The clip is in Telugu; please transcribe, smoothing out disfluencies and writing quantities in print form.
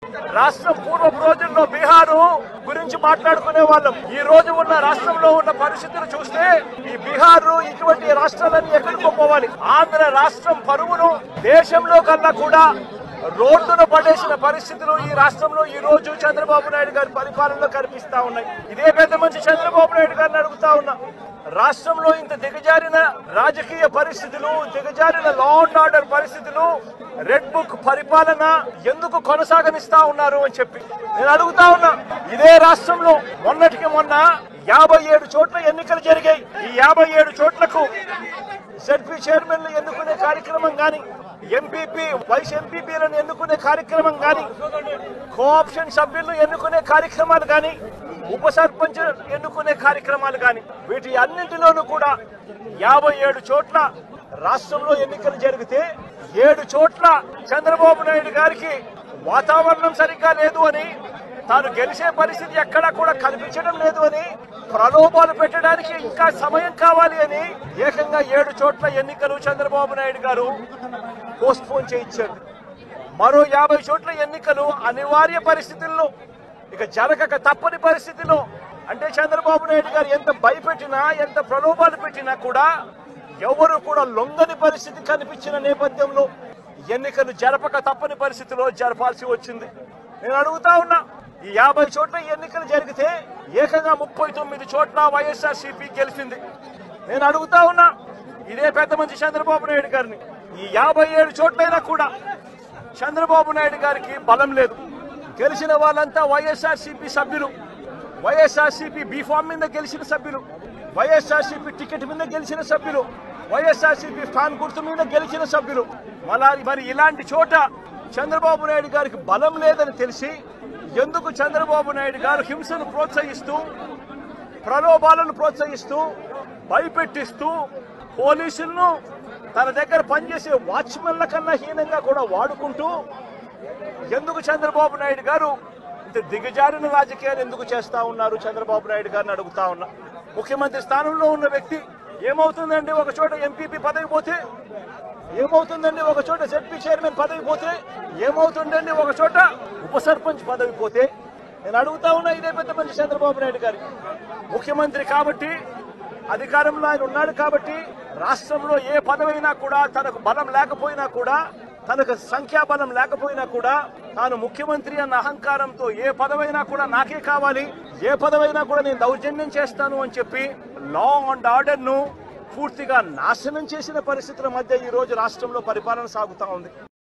రాష్ట్రం పూర్వపు రోజుల్లో బీహారు గురించి మాట్లాడుకునే వాళ్ళం. ఈ రోజు ఉన్న రాష్ట్రంలో ఉన్న పరిస్థితులు చూస్తే ఈ బీహారు ఇటువంటి రాష్ట్రాలన్నీ ఎక్కడికో పోవాలి. ఆంధ్ర రాష్ట్రం పరువును దేశంలో కన్నా కూడా రోడ్డున పడేసిన పరిస్థితులు ఈ రాష్ట్రంలో ఈ రోజు చంద్రబాబు నాయుడు గారి పరిపాలనలో కనిపిస్తా ఉన్నాయి. ఇదే పెద్ద మంచి చంద్రబాబు నాయుడు గారిని అడుగుతా ఉన్నా, రాష్ట్రంలో ఇంత దిగజారిన రాజకీయ పరిస్థితులు, దిగజారిన లా అండ్ ఆర్డర్ పరిస్థితులు, రెడ్ బుక్ పరిపాలన ఎందుకు కొనసాగనిస్తా ఉన్నారు అని చెప్పి నేను అడుగుతా ఉన్నా. ఇదే రాష్ట్రంలో మొన్నటికి మొన్న 57 చోట్ల ఎన్నికలు జరిగాయి. ఈ 57 చోట్లకు జెడ్పీ చైర్మన్లు ఎన్నుకునే కార్యక్రమం గాని, ఎంపీపీ వైస్ ఎంపీపీలను ఎన్నుకునే కార్యక్రమం గాని, కోఆప్షన్ సభ్యులను ఎన్నుకునే కార్యక్రమాలు గాని, ఉప సర్పంచ్ ఎన్నుకునే కార్యక్రమాలు గాని, వీటి అన్నింటిలోనూ కూడా 57 చోట్ల రాష్ట్రంలో ఎన్నికలు జరిగితే 7 చోట్ల చంద్రబాబు నాయుడు గారికి వాతావరణం సరిగ్గా లేదు అని, తాను గెలిచే పరిస్థితి ఎక్కడా కూడా కనిపించడం లేదు అని, ప్రలోభాలు పెట్టడానికి ఇంకా సమయం కావాలి అని ఏకంగా 7 చోట్ల ఎన్నికలు చంద్రబాబు నాయుడు గారు పోస్ట్ పోన్ చేయించారు. మరో 50 చోట్ల ఎన్నికలు అనివార్య పరిస్థితుల్లో, ఇక జరగక తప్పని పరిస్థితిలో, అంటే చంద్రబాబు నాయుడు గారు ఎంత భయపెట్టినా, ఎంత ప్రలోభాలు పెట్టినా కూడా ఎవరు కూడా లొంగని పరిస్థితి కనిపించిన నేపథ్యంలో ఎన్నికలు జరపక తప్పని పరిస్థితిలో జరపాల్సి వచ్చింది. నేను అడుగుతా ఉన్నా, ఈ 50 చోట్ల ఎన్నికలు జరిగితే ఏకంగా 39 చోట్ల వైఎస్ఆర్సీపీ గెలిచింది. నేను అడుగుతా ఉన్నా ఇదే పెద్ద మంచి చంద్రబాబు నాయుడు గారిని, ఈ 57 చోట్లైనా కూడా చంద్రబాబు నాయుడు గారికి బలం లేదు. గెలిచిన వాళ్ళంతా వైఎస్ఆర్సీపీ సభ్యులు, వైఎస్ఆర్సీపీ బీఫామ్ మీద గెలిచిన సభ్యులు, వైఎస్ఆర్సీపీ టికెట్ మీద గెలిచిన సభ్యులు, వైఎస్ఆర్సీపీ ఫ్యాన్ గుర్తు మీద గెలిచిన సభ్యులు. మరి ఇలాంటి చోట చంద్రబాబు నాయుడు గారికి బలం లేదని తెలిసి ఎందుకు చంద్రబాబు నాయుడు గారు హింసను ప్రోత్సహిస్తూ, ప్రలోభాలను ప్రోత్సహిస్తూ, భయపెట్టిస్తూ, పోలీసులను తన దగ్గర పనిచేసే వాచ్మెన్ల కన్నా హీనంగా కూడా వాడుకుంటూ ఎందుకు చంద్రబాబు నాయుడు గారు ఇంత దిగజారిన రాజకీయాలు ఎందుకు చేస్తా ఉన్నారు చంద్రబాబు నాయుడు గారిని అడుగుతా ఉన్నా. ముఖ్యమంత్రి స్థానంలో ఉన్న వ్యక్తి ఏమవుతుందండి ఒక చోట ఎంపీపీ పదవి పోతే, ఏమవుతుందండి ఒక చోట జెడ్పీ చైర్మన్ పదవి పోతే, ఏమవుతుందండి ఒక చోట ఉప సర్పంచ్ పదవి పోతే. నేను అడుగుతా ఉన్నా ఇదే పెద్ద మంచి చంద్రబాబు నాయుడు గారి ముఖ్యమంత్రి కాబట్టి, అధికారంలో ఆయన ఉన్నాడు కాబట్టి, రాష్ట్రంలో ఏ పదవైనా కూడా తనకు బలం లేకపోయినా కూడా, తనకు సంఖ్యాబలం లేకపోయినా కూడా, తాను ముఖ్యమంత్రి అన్న అహంకారంతో ఏ పదవైనా కూడా నాకే కావాలి, ఏ పదవైనా కూడా నేను దౌర్జన్యం చేస్తాను అని చెప్పి లా అండ్ ఆర్డర్ ను పూర్తిగా నాశనం చేసిన పరిస్థితుల మధ్య ఈ రోజు రాష్ట్రంలో పరిపాలన సాగుతా ఉంది.